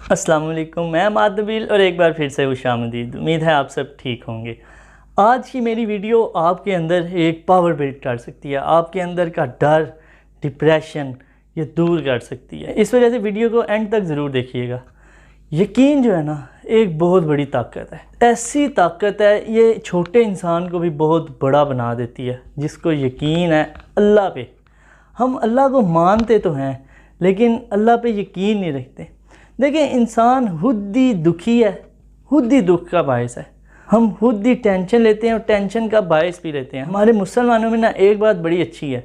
अस्सलाम वालेकुम, मैं अहमद नबील और एक बार फिर से खुशामदीद। उम्मीद है आप सब ठीक होंगे। आज की मेरी वीडियो आपके अंदर एक पावर बिल्ड कर सकती है, आपके अंदर का डर, डिप्रेशन ये दूर कर सकती है। इस वजह से वीडियो को एंड तक ज़रूर देखिएगा। यकीन जो है ना, एक बहुत बड़ी ताकत है। ऐसी ताकत है, ये छोटे इंसान को भी बहुत बड़ा बना देती है। जिसको यकीन है अल्लाह पे, हम अल्लाह को मानते तो हैं लेकिन अल्लाह पे यकीन नहीं रखते। देखिए, इंसान खुद ही दुखी है, खुद ही दुख का बायस है। हम खुद ही टेंशन लेते हैं और टेंशन का बायस भी लेते हैं। हमारे मुसलमानों में ना एक बात बड़ी अच्छी है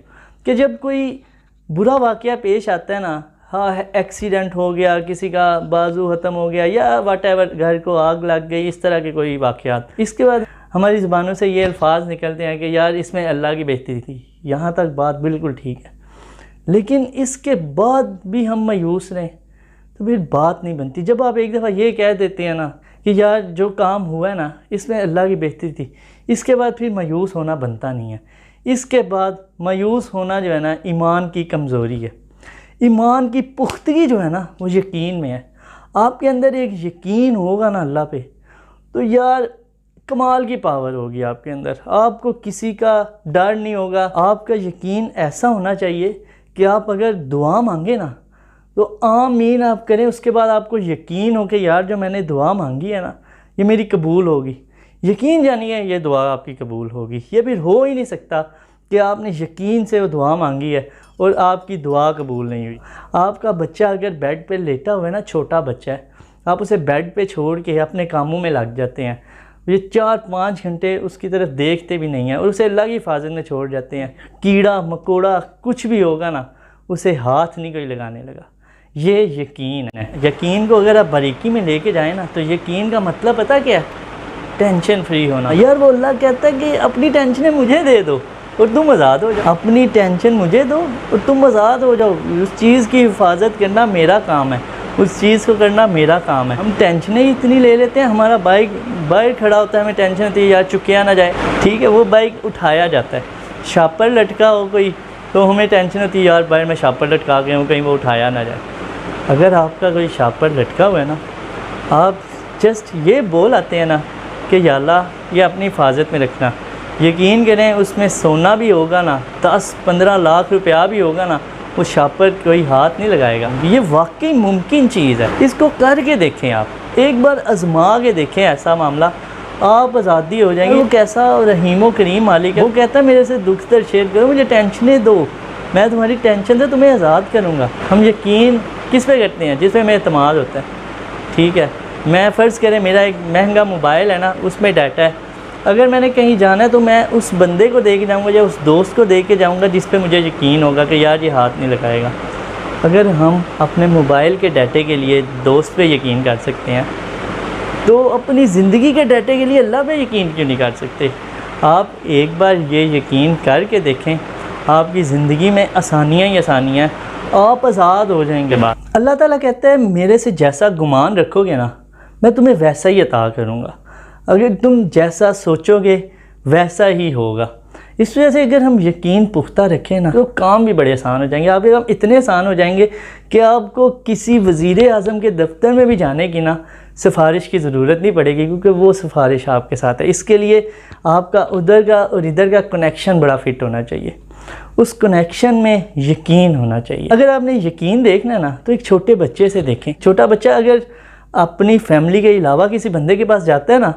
कि जब कोई बुरा वाक़या पेश आता है ना, हाँ एक्सीडेंट हो गया, किसी का बाजू ख़त्म हो गया या वटेवर, घर को आग लग गई, इस तरह के कोई वाक़यात, इसके बाद हमारी ज़ुबानों से ये अल्फाज निकलते हैं कि यार इसमें अल्लाह की बेइज्जती थी। यहाँ तक बात बिल्कुल ठीक है, लेकिन इसके बाद भी हम मायूस रहें तो फिर बात नहीं बनती। जब आप एक दफ़ा ये कह देते हैं ना कि यार जो काम हुआ है ना इसमें अल्लाह की बेइज्जती थी, इसके बाद फिर मायूस होना बनता नहीं है। इसके बाद मायूस होना जो है ना, ईमान की कमज़ोरी है। ईमान की पुख्तगी जो है ना वो यकीन में है। आपके अंदर एक यकीन होगा ना अल्लाह पे, तो यार कमाल की पावर होगी आपके अंदर। आपको किसी का डर नहीं होगा। आपका यकीन ऐसा होना चाहिए कि आप अगर दुआ मांगे ना तो आमीन आप करें, उसके बाद आपको यकीन हो कि यार जो मैंने दुआ मांगी है ना ये मेरी कबूल होगी। यकीन जानिए ये दुआ आपकी कबूल होगी। ये फिर हो ही नहीं सकता कि आपने यकीन से वो दुआ मांगी है और आपकी दुआ कबूल नहीं हुई। आपका बच्चा अगर बेड पे लेटा हुआ है ना, छोटा बच्चा है, आप उसे बेड पे छोड़ के अपने कामों में लग जाते हैं। ये 4-5 घंटे उसकी तरफ देखते भी नहीं हैं और उसे अल्लाह की हिफाजत में छोड़ जाते हैं। कीड़ा मकोड़ा कुछ भी होगा ना, उसे हाथ नहीं कोई लगाने लगा। ये यकीन है। यकीन को अगर आप बारीकी में लेके जाएं ना, तो यकीन का मतलब पता क्या है? टेंशन फ्री होना। यार वो अल्लाह कहता है कि अपनी टेंशनें मुझे दे दो और तुम आज़ाद हो जाओ। अपनी टेंशन मुझे दो और तुम आज़ाद हो जाओ। उस चीज़ की हिफाजत करना मेरा काम है, उस चीज़ को करना मेरा काम है। हम टेंशनें इतनी ले लेते हैं। हमारा बाइक बाहर खड़ा होता है, हमें टेंशन होती है यार चुकिया ना जाए, ठीक है, वो बाइक उठाया जाता है। शापर लटका हो कोई तो हमें टेंशन होती है यार बाहर मैं शापर लटका गया हूँ, कहीं वो उठाया ना जाए। अगर आपका कोई शापर लटका हुआ है ना, आप जस्ट ये बोल आते हैं ना कि या अल्लाह ये अपनी हिफाजत में रखना। यकीन करें उसमें सोना भी होगा ना, 10-15 लाख रुपया भी होगा ना, वो शापर कोई हाथ नहीं लगाएगा। ये वाकई मुमकिन चीज़ है। इसको करके देखें, आप एक बार आजमा के देखें ऐसा मामला, आप आज़ादी हो जाएंगे। वो कैसा रहीम व करीम मालिक है। वो कहता है मेरे से दुख दर्द शेयर करो, मुझे टेंशनें दो, मैं तुम्हारी टेंशन से तुम्हें आज़ाद करूँगा। हम यकीन किस पे करते हैं? जिस पे हमें एतमाद होता है। ठीक है, मैं फ़र्ज़ करें मेरा एक महंगा मोबाइल है ना, उसमें डाटा है। अगर मैंने कहीं जाना है तो मैं उस बंदे को दे के जाऊँगा या उस दोस्त को दे के जाऊँगा जिस पे मुझे यकीन होगा कि यार ये हाथ नहीं लगाएगा। अगर हम अपने मोबाइल के डाटे के लिए दोस्त पे यकीन कर सकते हैं तो अपनी ज़िंदगी के डाटे के लिए अल्लाह पे यकीन क्यों नहीं कर सकते? आप एक बार ये यकीन करके देखें, आपकी ज़िंदगी में आसानियाँ ही आसानियाँ, आप आज़ाद हो जाएंगे। बात अल्लाह ताला कहता है मेरे से जैसा गुमान रखोगे ना, मैं तुम्हें वैसा ही अता करूँगा। अगर तुम जैसा सोचोगे वैसा ही होगा। इस वजह से अगर हम यकीन पुख्ता रखें ना, तो काम भी बड़े आसान हो जाएंगे। आपके काम इतने आसान हो जाएंगे कि आपको किसी वज़ीर आज़म के दफ्तर में भी जाने की ना सिफारिश की ज़रूरत नहीं पड़ेगी, क्योंकि वो सिफारिश आपके साथ है। इसके लिए आपका उधर का और इधर का कनेक्शन बड़ा फिट होना चाहिए। उस कनेक्शन में यकीन होना चाहिए। अगर आपने यकीन देखना ना, तो एक छोटे बच्चे से देखें। छोटा बच्चा अगर अपनी फैमिली के अलावा किसी बंदे के पास जाता है ना,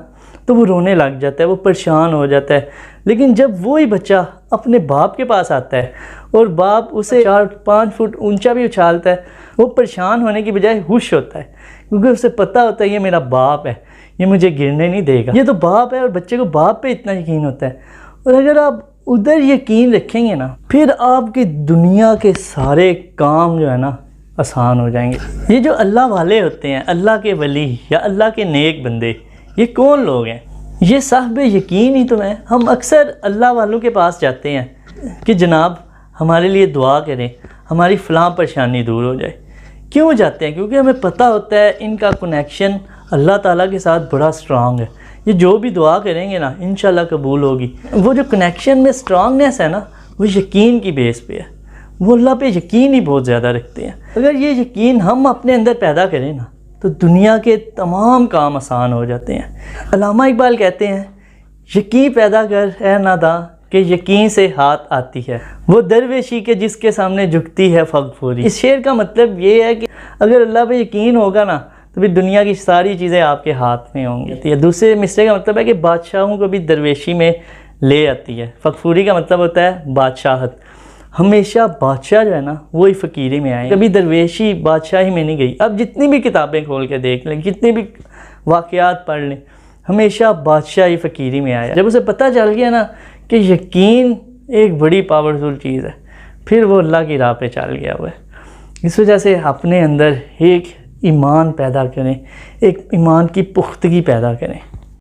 तो वो रोने लग जाता है, वो परेशान हो जाता है। लेकिन जब वही बच्चा अपने बाप के पास आता है और बाप उसे 4-5 फुट ऊंचा भी उछालता है, वो परेशान होने की बजाय खुश होता है, क्योंकि उसे पता होता है ये मेरा बाप है, ये मुझे गिरने नहीं देगा। ये तो बाप है और बच्चे को बाप पे इतना यकीन होता है। और अगर आप उधर यकीन रखेंगे ना, फिर आपकी दुनिया के सारे काम जो है ना आसान हो जाएंगे। ये जो अल्लाह वाले होते हैं, अल्लाह के वली या अल्लाह के नेक बंदे, ये कौन लोग हैं? ये साहब यकीन ही तो हैं। हम अक्सर अल्लाह वालों के पास जाते हैं कि जनाब हमारे लिए दुआ करें, हमारी फ़लाँ परेशानी दूर हो जाए। क्यों जाते हैं? क्योंकि हमें पता होता है इनका कनेक्शन अल्लाह ताला के साथ बड़ा स्ट्रांग है। ये जो भी दुआ करेंगे ना इंशाल्लाह कबूल होगी। वो जो कनेक्शन में स्ट्रांगनेस है ना, वो यकीन की बेस पे है। वो अल्लाह पे यकीन ही बहुत ज़्यादा रखते हैं। अगर ये यकीन हम अपने अंदर पैदा करें ना, तो दुनिया के तमाम काम आसान हो जाते हैं। अल्लामा इकबाल कहते हैं, यकीन पैदा कर ए नादा कि यकीन से हाथ आती है, वो दरवेशी के जिसके सामने झुकती है फगफूरी। इस शेर का मतलब ये है कि अगर अल्लाह पे यकीन होगा ना तो फिर दुनिया की सारी चीज़ें आपके हाथ में होंगी। या दूसरे मिसरे का मतलब है कि बादशाहों को भी दरवेशी में ले आती है। फगफूरी का मतलब होता है बादशाहत। हमेशा बादशाह जो है ना वो ही फ़कीरी में आए, कभी दरवेशी बादशाही में नहीं गई। अब जितनी भी किताबें खोल के देख लें, जितनी भी वाक़यात पढ़ लें, हमेशा बादशाही फ़कीरी में आया। जब उसे पता चल गया ना कि यकीन एक बड़ी पावरफुल चीज़ है, फिर वो अल्लाह की राह पे चल गया हुआ है। इस वजह से अपने अंदर एक ईमान पैदा करें, एक ईमान की पुख्तगी पैदा करें।